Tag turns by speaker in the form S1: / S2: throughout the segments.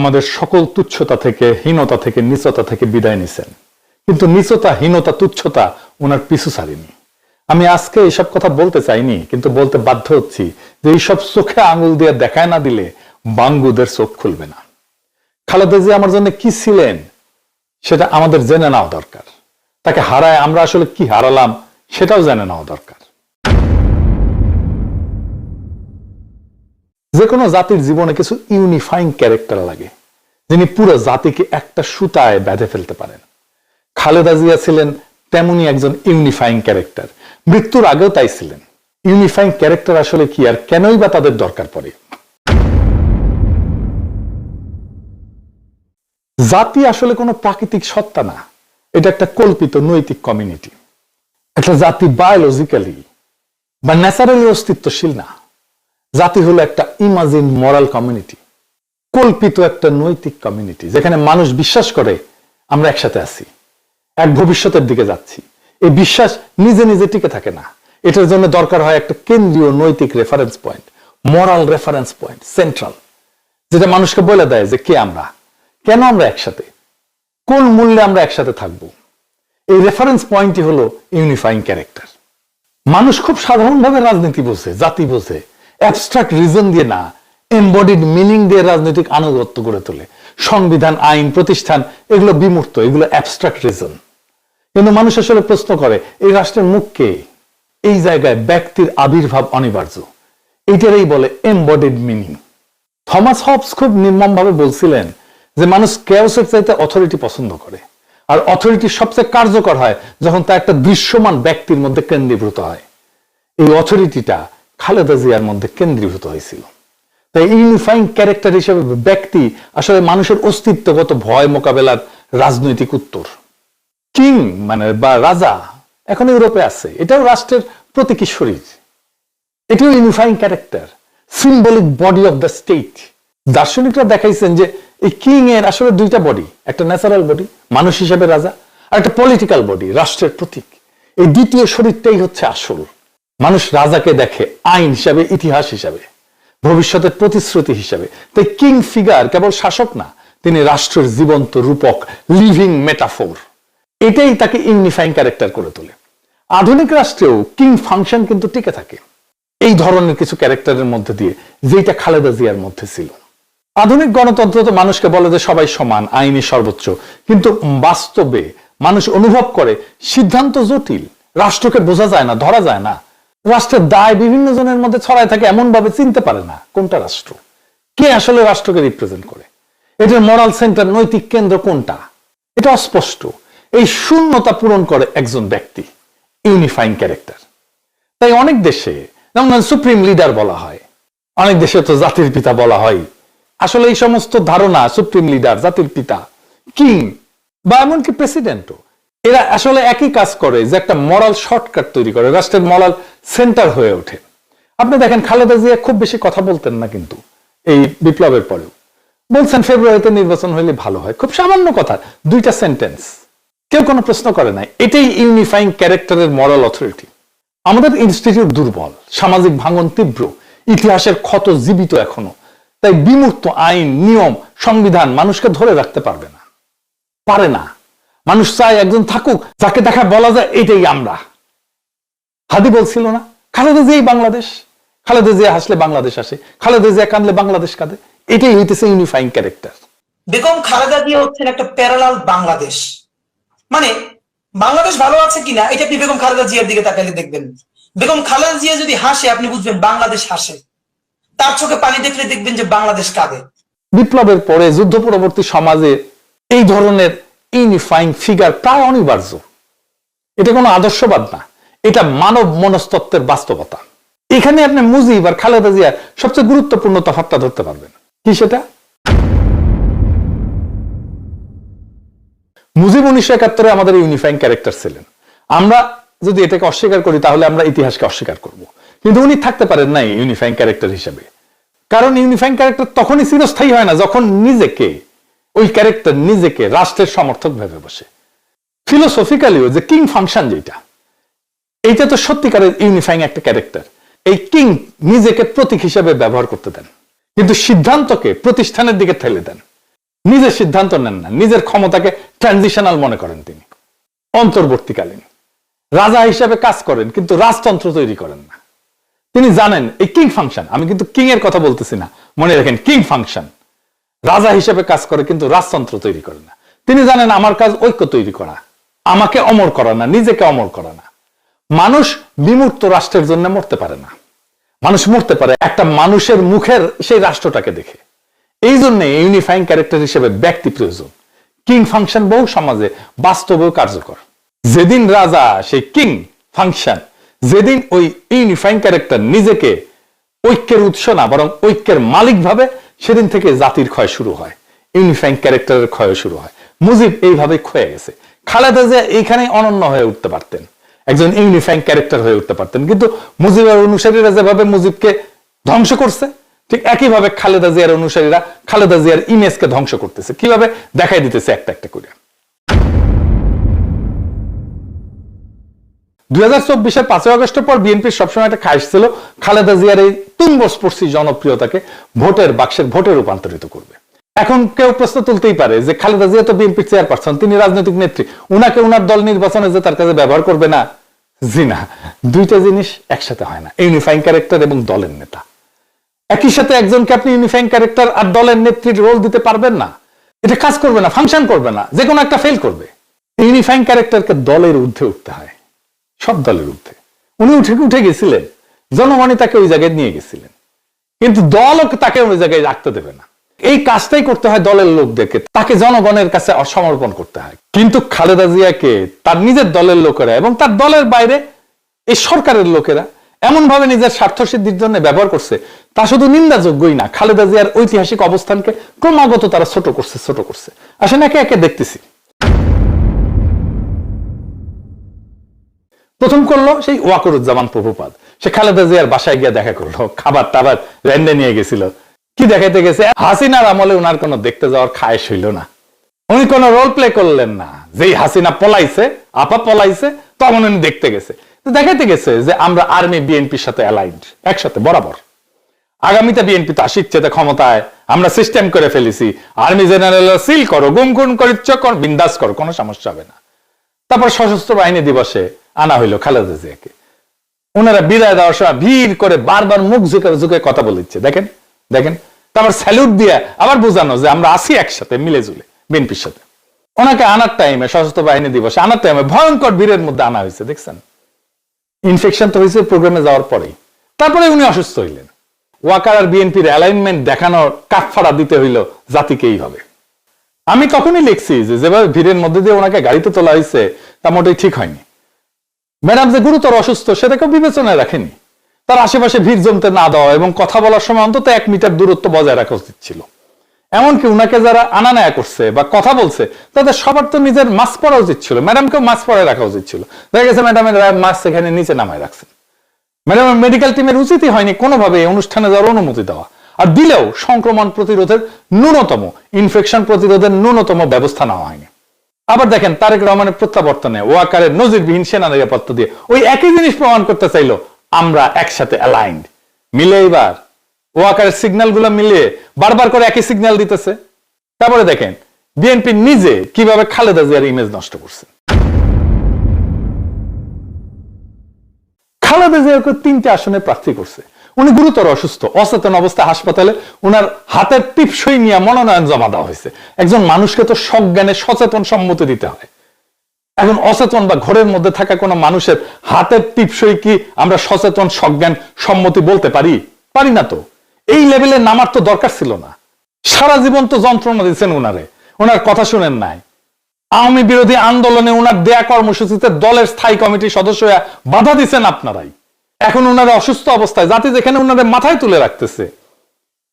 S1: আমাদের সকল তুচ্ছতা থেকে, হীনতা থেকে, নীচতা থেকে বিদায় নিছেন, কিন্তু নীচতা, হীনতা, তুচ্ছতা ওনার পিছু ছাড়েনি। আমি আজকে এইসব কথা বলতে চাইনি, কিন্তু বলতে বাধ্য হচ্ছি যে এইসব চোখে আঙুল দিয়ে দেখায় না দিলে বাঙ্গুদের চোখ খুলবে না। খালেদা জিয়া আমার জন্য কি ছিলেন সেটা আমাদের জেনে নেওয়া দরকার। তাকে হারায় আমরা আসলে কি হারালাম সেটাও জেনে নেওয়া দরকার। যে কোনো জাতির জীবনে কিছু ইউনিফাইং ক্যারেক্টার লাগে, যিনি পুরো জাতিকে একটা সুতায় বেঁধে ফেলতে পারেন। খালেদা জিয়া ছিলেন তেমনি একজন ইউনিফাইং ক্যারেক্টার, মৃত্যুর আগেও তাই ছিলেন। ইউনিফাইং ক্যারেক্টার আসলে কি আর কেনই বা তাদের দরকার পড়ে? জাতি আসলে কোনো প্রাকৃতিক সত্তা না, এটা একটা কল্পিত নৈতিক কমিউনিটি। একটা জাতি বায়োলজিক্যালি বা ন্যাচারালি অস্তিত্বশীল না। জাতি হলো একটা ইমাজিন মরাল কমিউনিটি, কল্পিত একটা নৈতিক কমিউনিটি, যেখানে মানুষ বিশ্বাস করে আমরা একসাথে আছি, এক ভবিষ্যতের দিকে যাচ্ছি। এই বিশ্বাস নিজে নিজে টিকে থাকে না, এটার জন্য দরকার হয় একটা কেন্দ্রীয় নৈতিক রেফারেন্স পয়েন্ট, মরাল রেফারেন্স পয়েন্ট, সেন্ট্রাল, যেটা মানুষকে বলে দেয় যে কে আমরা, কেন আমরা একসাথে, কোন মূল্যে আমরা একসাথে থাকবো। এই রেফারেন্স পয়েন্টই হলো ইউনিফাইং ক্যারেক্টার। মানুষ খুব সাধারণভাবে রাজনীতি বোঝে, জাতি বোঝে, অ্যাবস্ট্রাক্ট রিজন দিয়ে না, এমবডিড মিনিং দিয়ে রাজনৈতিক আনুগত্য গড়ে তোলে। সংবিধান, আইন, প্রতিষ্ঠান এগুলো বিমূর্ত, এগুলো অ্যাবস্ট্রাক্ট রিজন। কিন্তু মানুষ আসলে প্রশ্ন করে এই রাষ্ট্রের মুখ কে? এই জায়গায় ব্যক্তির আবির্ভাব অনিবার্য, এইটারই বলে এমবডিড মিনিং। থমাস হবস খুব নির্মমভাবে বলছিলেন যে মানুষ কেওসের চাইতে অথরিটি পছন্দ করে, আর অথরিটি সবচেয়ে কার্যকর হয় যখন তা একটা দৃশ্যমান ব্যক্তির মধ্যে কেন্দ্রীভূত হয়। এই অথরিটিটা খালেদা জিয়ার মধ্যে কেন্দ্রীভূত হয়েছিল। তাই ইউনিফাইং ক্যারেক্টার হিসেবে ব্যক্তি আসলে মানুষের অস্তিত্বগত ভয় মোকাবেলার রাজনৈতিক উত্তর। কিং মানে বা রাজা এখন ইউরোপে আছে, এটাও রাষ্ট্রের প্রতীকী শরীর, এটাও unifying character, symbolic body of the state. দার্শনিকরা দেখাইছেন যে এই কিং এর আসলে দুইটা বডি, একটা ন্যাচারাল বডি মানুষ হিসেবে রাজা, আর একটা পলিটিক্যাল বডি রাষ্ট্রের প্রতীক। এই দ্বিতীয় শরীরটাই হচ্ছে আসল। মানুষ রাজাকে দেখে আইন হিসাবে, ইতিহাস হিসাবে, ভবিষ্যতের প্রতিশ্রুতি হিসাবে। তাই কিং ফিগার কেবল শাসক না, তিনি রাষ্ট্রের জীবন্ত রূপক, লিভিং মেটাফোর। এটাই তাকে ইউনিফাইং ক্যারেক্টার করে তোলে। আধুনিক রাষ্ট্রেও কিং ফাংশন কিন্তু টিকে থাকে এই ধরনের কিছু ক্যারেক্টারের মধ্যে দিয়ে, যেটা খালেদা জিয়ার মধ্যে ছিল। আধুনিক গণতন্ত্র তো মানুষকে বলে যে সবাই সমান, আইনি সর্বোচ্চ, কিন্তু বাস্তবে মানুষ অনুভব করে সিদ্ধান্ত জটিল, রাষ্ট্রকে বোঝা যায় না, ধরা যায় না। রাষ্ট্রের দায় বিভিন্ন জনের মধ্যে ছড়ায় থাকে, এমন ভাবে চিনতে পারে না কোনটা রাষ্ট্র, কে আসলে রাষ্ট্রকে রিপ্রেজেন্ট করে, এটার মরাল সেন্টার, নৈতিক কেন্দ্র কোনটা, এটা অস্পষ্ট। এই শূন্যতা পূরণ করে একজন ব্যক্তি, ইউনিফাইং ক্যারেক্টার। তাই অনেক দেশে যেমন সুপ্রিম লিডার বলা হয়, অনেক দেশে তো জাতির পিতা বলা হয়। আসলে এই সমস্ত ধারণা, সুপ্রিম লিডার, জাতির পিতা, কিং বা এমনকি প্রেসিডেন্টও, এরা আসলে একই কাজ করে, যে একটা মরাল শর্টকাট তৈরি করে, রাষ্ট্রের মরাল সেন্টার হয়ে ওঠে। আপনি দেখেন খালেদা জিয়া খুব বেশি কথা বলতেন না, কিন্তু এই বিপ্লবের পরেও বলছেন ফেব্রুয়ারিতে নির্বাচন হলে ভালো হয়, খুব সামান্য কথা, দুইটা সেন্টেন্স, কেউ কোনো প্রশ্ন করে নাই। এটাই ইউনিফাইং ক্যারেক্টারের মরাল অথরিটি। আমাদের ইনস্টিটিউট দুর্বল, সামাজিক ভাঙন তীব্র, ইতিহাসের ক্ষত জীবিত এখনো। তাই বিমূর্ত আইন, নিয়ম, সংবিধান মানুষকে ধরে রাখতে পারবে না, পারে না। মানুষ চায় একজন থাকুক যাকে দেখা বলা যায় এটাই আমরা। হাদি বলছিল না, খালেদা জিয়াই বাংলাদেশ, খালেদা জিয়া হাসলে বাংলাদেশ আসে, খালেদা জিয়া কাঁদলে বাংলাদেশ কাঁদে। এটাই হইতেছে ইউনিফাইং ক্যারেক্টার।
S2: বেগম খালেদা জিয়া হচ্ছেন একটা প্যারালাল বাংলাদেশ। মানে বাংলাদেশ ভালো আছে কিনা এটা আপনি বেগম খালেদা জিয়ার দিকে তাকালে দেখবেন। বেগম খালেদা জিয়া যদি হাসে আপনি বুঝবেন বাংলাদেশ হাসে, তার চোখে পানি দেখলে দেখবেন যে বাংলাদেশ কাঁদে।
S1: বিপ্লবের পরে যুদ্ধ পরবর্তী সমাজে এই ধরনের ইউনিফাইং ফিগার প্রায় অনিবার্য। এটা কোনো আদর্শবাদ না, এটা মানব মনস্তত্ত্বের বাস্তবতা। এখানে আপনি মুজিব আর খালেদা জিয়ার সবচেয়ে গুরুত্বপূর্ণ তফাৎটা ধরতে পারবেন। কি সেটা? মুজিব 1971-এ আমাদের ইউনিফাইং ক্যারেক্টার ছিলেন। আমরা যদি এটাকে অস্বীকার করি তাহলে আমরা ইতিহাসকে অস্বীকার করব, কিন্তু উনি থাকতে পারেন নাই ইউনিফাইং ক্যারেক্টার হিসেবে। কারণ ইউনিফাইং ক্যারেক্টার তখনই চিরস্থায়ী হয় না যখন নিজেকে, ওই ক্যারেক্টার নিজেকে রাষ্ট্রের সমর্থক ভেবে বসে। ফিলোসফিক্যালিও যে কিং ফাংশন যেটা, এইটা তো সত্যিকারের ইউনিফাইং একটা ক্যারেক্টার। এই কিং নিজেকে প্রতীক হিসেবে ব্যবহার করতে দেন, কিন্তু সিদ্ধান্তকে প্রতিষ্ঠানের দিকে ঠেলে দেন। নিজের সিদ্ধান্ত নেন না, নিজের ক্ষমতাকে ট্রানজিশনাল মনে করেন তিনি, অন্তর্বর্তীকালীন রাজা হিসেবে কাজ করেন কিন্তু রাজতন্ত্র তৈরি করেন না। তিনি জানেন এই কিং ফাংশন, আমি কিন্তু কিং এর কথা বলতেছি না, মনে রাখেন কিং ফাংশন, রাজা হিসেবে কাজ করে কিন্তু রাজতন্ত্র তৈরি করে না। তিনি জানেন আমার কাজ ঐক্য তৈরি করা, আমাকে অমর করা না, নিজেকে অমর করা না। মানুষ বিমূর্ত রাষ্ট্রের জন্য মরতে পারে না, মানুষ মরতে পারে একটা মানুষের মুখের সেই রাষ্ট্রটাকে দেখে। এই জন্য ইউনিফাইং ক্যারেক্টার হিসেবে ব্যক্তি প্রয়োজন। কিং ফাংশন বহু সমাজে বাস্তবেও কার্যকর। যেদিন রাজা সেই কিং ফাংশন, যেদিন ওই ইউনিফাইং ক্যারেক্টার নিজেকে ঐক্যের উৎস না বরং ঐক্যের মালিক ভাবে, সেদিন থেকে জাতির ক্ষয় শুরু হয়, ইউনিফাইং ক্যারেক্টারের ক্ষয় শুরু হয়। মুজিব এইভাবে ক্ষয়ে গেছে। খালেদা জিয়া এইখানে অনন্য হয়ে উঠতে পারতেন, একজন ইউনিফাইং ক্যারেক্টার হয়ে উঠতে পারতেন, কিন্তু মুজিবের অনুসারীরা যেভাবে মুজিবকে ধ্বংস করছে, ঠিক একইভাবে খালেদা জিয়ার অনুসারীরা খালেদা জিয়ার ইমেজকে ধ্বংস করতেছে। কিভাবে দেখাই দিতেছে একটা একটা করে। 2024-এর 5ই আগস্টের পর বিএনপির সবসময় একটা খায়েশ ছিল খালেদা জিয়ার এই তুঙ্গস্পর্শী জনপ্রিয়তাকে ভোটের বাক্সের ভোটে রূপান্তরিত করবে। এখন কেউ প্রশ্ন তুলতেই পারে যে খালেদা জিয়া তো বিএনপির চেয়ারপারসন, তিনি রাজনৈতিক নেত্রী, উনাকে উনার দল নির্বাচনে যে তার কাছে ব্যবহার করবে না। জি না, দুইটা জিনিস একসাথে হয় না, ইউনিফাইং ক্যারেক্টার এবং দলের নেতা। একই সাথে একজনকে আপনি ইউনিফাইং ক্যারেক্টার আর দলের নেত্রীর রোল দিতে পারবেন না, এটা কাজ করবে না, ফাংশন করবে না, যে কোনো একটা ফেল করবে। ইউনিফাইং ক্যারেক্টারকে দলের ঊর্ধ্বে উঠতে হয়, সব দলের ঊর্ধ্বে। উনি উঠে গেছিলেন, জনগণই তাকে ওই জায়গায় নিয়ে গেছিলেন, কিন্তু দলও তাকে ওই জায়গায় রাখতে দেবে না। এই কাজটাই করতে হয় দলের লোকদেরকে, তাকে জনগণের কাছে সমর্পণ করতে হয়। কিন্তু খালেদা জিয়াকে তার নিজের দলের লোকেরা এবং তার দলের বাইরে এই সরকারের লোকেরা এমন ভাবে নিজের স্বার্থ সিদ্ধির জন্য ব্যবহার করছে, তা শুধু নিন্দাযোগ্যই না, খালেদা জিয়ার ঐতিহাসিক অবস্থানকে ক্রমাগত তারা ছোট করছে। আসেন একে একে দেখতেছি। প্রথম করলো সেই ওয়াকরুজ্জামান প্রভুপাদ, সে খালেদা জিয়ার বাসায় গিয়ে দেখা করলো, খাবার টাবার রেন্ডে নিয়ে গেছিল। কি দেখাইতে গেছে? হাসিনার আমলে উনার কোনো দেখতে যাওয়ার খায়েশ হইল না, উনি কোনো রোল প্লে করলেন না। যেই হাসিনা পলাইছে, আপা পলাইছে, তখন উনি দেখতে গেছে, দেখাইতে গেছে যে আমরা আর্মি বিএনপির সাথে অ্যালাইন্ড, একসাথে বরাবর। আগামীতে বিএনপি তো আসিচ্ছে ক্ষমতায়, আমরা সিস্টেম করে ফেলেছি, আর্মি জেনারেল সিল করো, গুম করে বিন্দাস করো, কোনো সমস্যা হবে না। তারপর সশস্ত্র বাহিনী দিবসে আনা হইলো খালেদা জিয়াকে, ওনারা বিদায় দেওয়ার সময় ভিড় করে বারবার মুখ ঝুঁকে কথা বলিচ্ছে, দেখেন। তারপর স্যালুট দিয়ে আবার বোঝানো যে আমরা আসি একসাথে মিলে জুলে বিএনপির সাথে। ওনাকে আনার টাইমে, সশস্ত্র বাহিনী দিবসে আনার টাইমে ভয়ঙ্কর ভিড়ের মধ্যে আনা হয়েছে, দেখছেন। ইনফেকশন তো হয়েছে প্রোগ্রামে যাওয়ার পরেই, তারপরে উনি অসুস্থ হইলেন। ওয়াকার আর বিএনপির অ্যালাইনমেন্ট দেখানোর কাঠফাড়া দিতে হইল জাতিকে এইভাবে। আমি তখনই লিখছি যে যেভাবে ভিড়ের মধ্যে দিয়ে ওনাকে গাড়িতে তোলা হয়েছে তা মোটেই ঠিক হয়নি। ম্যাডাম যে গুরুতর অসুস্থ সেটাকেও বিবেচনায় রাখেনি, তার আশেপাশে ভিড় জমতে না দেওয়া এবং কথা বলার সময় অন্তত 1 মিটার দূরত্ব বজায় রাখা উচিত ছিল। এমনকি উনাকে যারা আনা নেয়া করছে বা কথা বলছে তাদের সবার তো নিজের মাস্ক পরা উচিত ছিল, ম্যাডামকেও মাস্ক পরে রাখা উচিত ছিল। দেখা গেছে ম্যাডামের মাস্ক এখানে নিচে নামায় রাখছেন। ম্যাডামের মেডিকেল টিমের উচিতই হয়নি কোনোভাবে এই অনুষ্ঠানে যাওয়ার অনুমতি দেওয়া, আর দিলেও সংক্রমণ প্রতিরোধের ন্যূনতম, ইনফেকশন প্রতিরোধের ন্যূনতম ব্যবস্থা নেওয়া হয়নি। আবার দেখেন তারেক রহমানের প্রত্যাবর্তনে ওয়াকারের নজিরবিহীন সেনা নিরাপত্তা দিয়ে ওই একই জিনিস প্রমাণ করতে চাইলো আমরা একসাথে অ্যালাইন্ড। মিলে এবার ওয়াকারের সিগন্যাল গুলো মিলিয়ে বারবার করে একই সিগন্যাল দিতেছে। তারপরে দেখেন বিএনপি নিজে কিভাবে খালেদা জিয়ার ইমেজ নষ্ট করছে। খালেদা জিয়াকে 3টে আসনে প্রার্থী করছে, উনি গুরুতর অসুস্থ, অচেতন অবস্থায় হাসপাতালে, উনার হাতের টিপসই নিয়ে মনোনয়ন জমা দেওয়া হয়েছে। একজন মানুষকে তো সজ্ঞানে সচেতন সম্মতি দিতে হয়। এখন অচেতন বা ঘরের মধ্যে থাকা কোনো মানুষের হাতের টিপসই কি আমরা সচেতন সজ্ঞান সম্মতি বলতে পারি না তো। এই লেভেলে নামার তো দরকার ছিল না। সারা জীবন তো যন্ত্রণা দিচ্ছেন উনারে, ওনার কথা শুনেন নাই। আওয়ামী বিরোধী আন্দোলনে উনার দেয়া কর্মসূচিতে দলের স্থায়ী কমিটির সদস্য বাধা দিচ্ছেন আপনারাই। এখন উনারা অসুস্থ অবস্থায়, জাতি যেখানে উনাদের মাথায় তুলে রাখতেছে,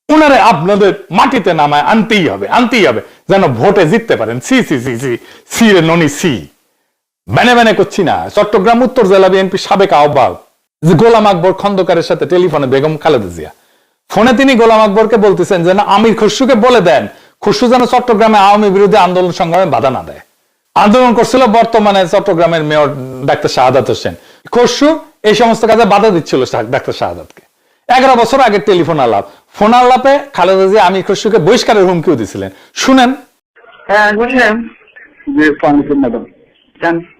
S1: উনারে আপনাদের মাটিতে নামায় আনতেই হবে যেন ভোটে জিততে পারেন। সি রে ননি সি। ব্যানে করছি না। চট্টগ্রাম উত্তর জেলা বিএনপি সাবেক আহ্বায়ক গোলাম আকবর খন্দকারের সাথে টেলিফোনে বেগম খালেদা জিয়া, ফোনে তিনি গোলাম আকবরকে বলতেছেন যে না, আমির খসরুকে বলে দেন খসরু যেন চট্টগ্রামে আওয়ামী বিরোধী আন্দোলন সংগ্রামে বাধা না দেয়। আন্দোলন করছিল বর্তমানে চট্টগ্রামের মেয়র ডাক্তার শাহাদাত হোসেন, খসরু এই সমস্ত কাজে বাধা দিচ্ছিল ডাক্তার শাহাদাতকে। 11 বছর আগে টেলিফোন আলাপ, ফোন আলাপে খালেদা জিয়া আমির খসরুকে বহিষ্কারের হুমকিও দিছিলেন। শুনেন
S3: হ্যাঁ বুঝলাম।
S4: যে ফার্নিচার ম্যাডাম,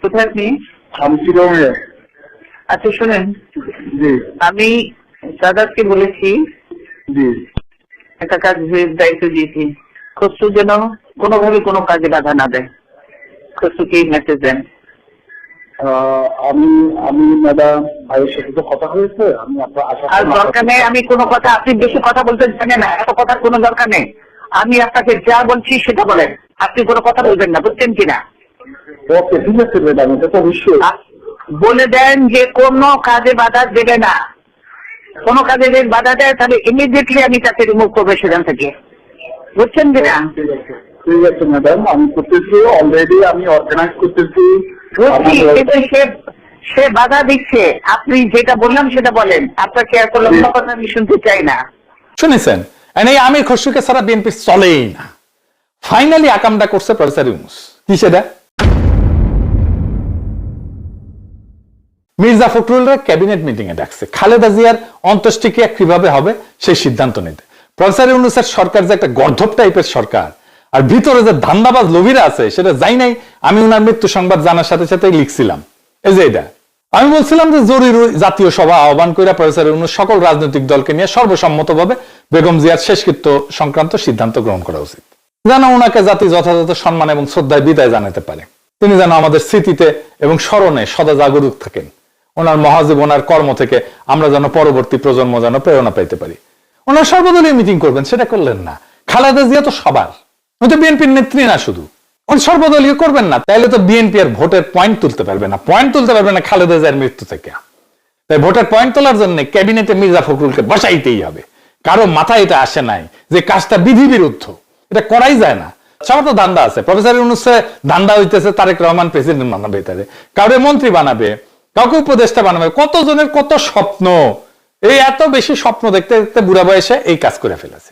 S3: কোথায় আপনি?
S4: আমি চিরঙ্গে।
S3: আচ্ছা শোনেন,
S4: জি
S3: আমি দাদাকে বলেছি
S4: জি
S3: একটা কাজের দায়িত্ব দিয়েছি, খসরু যেন কোনোভাবে কোনো কাজে বাধা না দেয়। খসরুকে মেসেজ দেন।
S4: আমি আমি ম্যাডাম ভাইয়ের সাথে তো কথা হয়েছে, আমি আপনার
S3: আর দরকার নেই, আমি কোনো কথা, আপনি বেশি কথা বলতে জানেন না, এত কথার কোনো দরকার নেই। আমি আপনাকে যা বলছি সেটা বলেন, আপনি কোনো কথা বলবেন না, বুঝছেন কিনা?
S4: ওকে ঠিক আছে ম্যাডাম, এটা তো অবশ্যই।
S3: বলে দেন যে কোনো কাজে বাধা দেবে না। কোনো কাজে যদি বাধা দেয় তাহলে ইমিডিয়েটলি আমি তাকে রিমুভ করবো সেখান থেকে, বুঝছেন কিনা?
S4: ঠিক আছে ম্যাডাম, আমি করতেছি, অলরেডি আমি অর্গানাইজ করতেছি।
S3: বুঝছি, কিন্তু সে বাধা দিচ্ছে। আপনি যেটা বললাম সেটা বলেন, আপনাকে এত লম্বা কথা আমি শুনতে চাই না।
S1: শুনেছেন, এই আমির খসরুকে ছাড়া বিএনপি চলেই না। ফাইনালি আকামটা করছে প্রফেসর ইউনূস। কি সেটা? মির্জা ফখরুলরা ক্যাবিনেট মিটিং এ ডাকছে খালেদা জিয়ার অন্ত্যেষ্টিক্রিয়া কিভাবে হবে সেই সিদ্ধান্ত নিতে। প্রফেসর ইউনূসের সরকার যে একটা গর্ধব টাইপের সরকার, আর ভিতরে যে ধান্দাবাজ লোভীরা আছে সেটা যাই নাই। আমি ওনার মৃত্যু সংবাদ জানার সাথে সাথে লিখছিলাম এই যে এটা। আমি বলছিলাম যে জরুরি জাতীয় সভা আহ্বান করে প্রফেসর ইউনূস সকল রাজনৈতিক দলকে নিয়ে সর্বসম্মতভাবে বেগম জিয়ার শেষকৃত্য সংক্রান্ত সিদ্ধান্ত গ্রহণ করা উচিত, যেন ওনাকে জাতি যথাযথ সম্মান এবং শ্রদ্ধায় বিদায় জানাতে পারে। তিনি যেন আমাদের স্মৃতিতে এবং স্মরণে সদা জাগরুক থাকেন। ওনার মহাজীবনার কর্ম থেকে আমরা যেন পরবর্তী প্রজন্ম যেন প্রেরণা পাইতে পারি। ওনার সর্বদলীয় মিটিং করবেন, সেটা করলেন না। খালেদা জিয়া তো সবার, উনি তো বিএনপির নেত্রী না শুধু। উনি সর্বদলীয় করবেন না, তাইলে তো বিএনপি আর ভোটের পয়েন্ট তুলতে পারবে না। পয়েন্ট তুলতে পারবে না খালেদা জিয়ার মৃত্যু থেকে। তাই ভোটের পয়েন্ট তোলার জন্য ক্যাবিনেটে মির্জা ফখরুলকে বসাইতেই হবে। কারো মাথায় এটা আসে নাই যে কাজটা বিধি বিরুদ্ধ, এটা করাই যায় না। সবার তো ধান্দা আছে। প্রফেসর ইউনূসে ধান্দা হইতেছে তারেক রহমান প্রেসিডেন্ট বানাবে, তারে কাউরে মন্ত্রী বানাবে, কাউকে উপদেষ্টা বানাবে। কতজনের কত স্বপ্ন, এই এত বেশি স্বপ্ন দেখতে দেখতে বুড়া বয়সে এই কাজ করে ফেলেছে।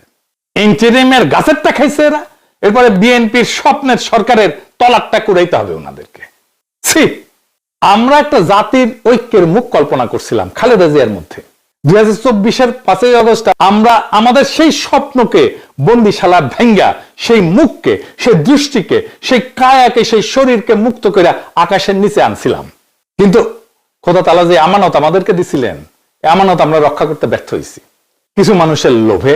S1: ইন্টারিমের গাছেরটা খাইছে এরা, এরপরে বিএনপির স্বপ্নের সরকারের তলাকটা কুড়াইতে হবে ওনাদেরকে। আমরা একটা জাতির ঐক্যের মুখ কল্পনা করছিলাম খালেদা জিয়ার মধ্যে। 2024-এর 5ই আগস্ট আমরা আমাদের সেই স্বপ্নকে বন্দিশালা ভেঙ্গা, সেই মুখকে, সেই দৃষ্টিকে, সেই কায়াকে, সেই শরীরকে মুক্ত করে আকাশের নিচে আনছিলাম। কিন্তু খোদা তাআলা যে আমানত আমাদেরকে দিছিলেন, আমানত আমরা রক্ষা করতে ব্যর্থ হয়েছি। কিছু মানুষের লোভে,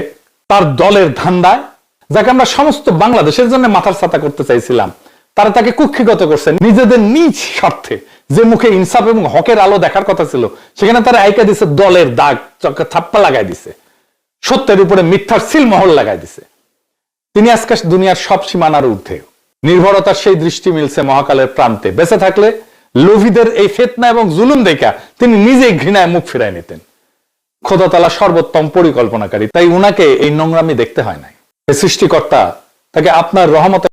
S1: তার দলের ধান্দায়, যাকে আমরা সমস্ত বাংলাদেশের জন্য মাথার ছাতা করতে চাইছিলাম, তারা তাকে কুক্ষিগত করছে নিজেদের নিজ স্বার্থে। যে মুখে ইনসাফ এবং হকের আলো দেখার কথা ছিল, সেখানে তারা আইকা দিছে দলের দাগ, থাপ্পা লাগাই দিছে, সত্যের উপরে মিথ্যার সিলমোহর লাগাই দিছে। তিনি আজকে দুনিয়ার সব সীমানার ঊর্ধ্বে। নির্ভরতার সেই দৃষ্টি মিলছে মহাকালের প্রান্তে। বেঁচে থাকলে লোভীদের এই ফিতনা এবং জুলুম দেখা তিনি নিজেই ঘৃণায় মুখ ফিরায় নিতেন। খোদা তাআলা সর্বোত্তম পরিকল্পনাকারী, তাই উনাকে এই নোংরামি দেখতে হয় নাই। সৃষ্টিকর্তা তাকে আপনার রহমতে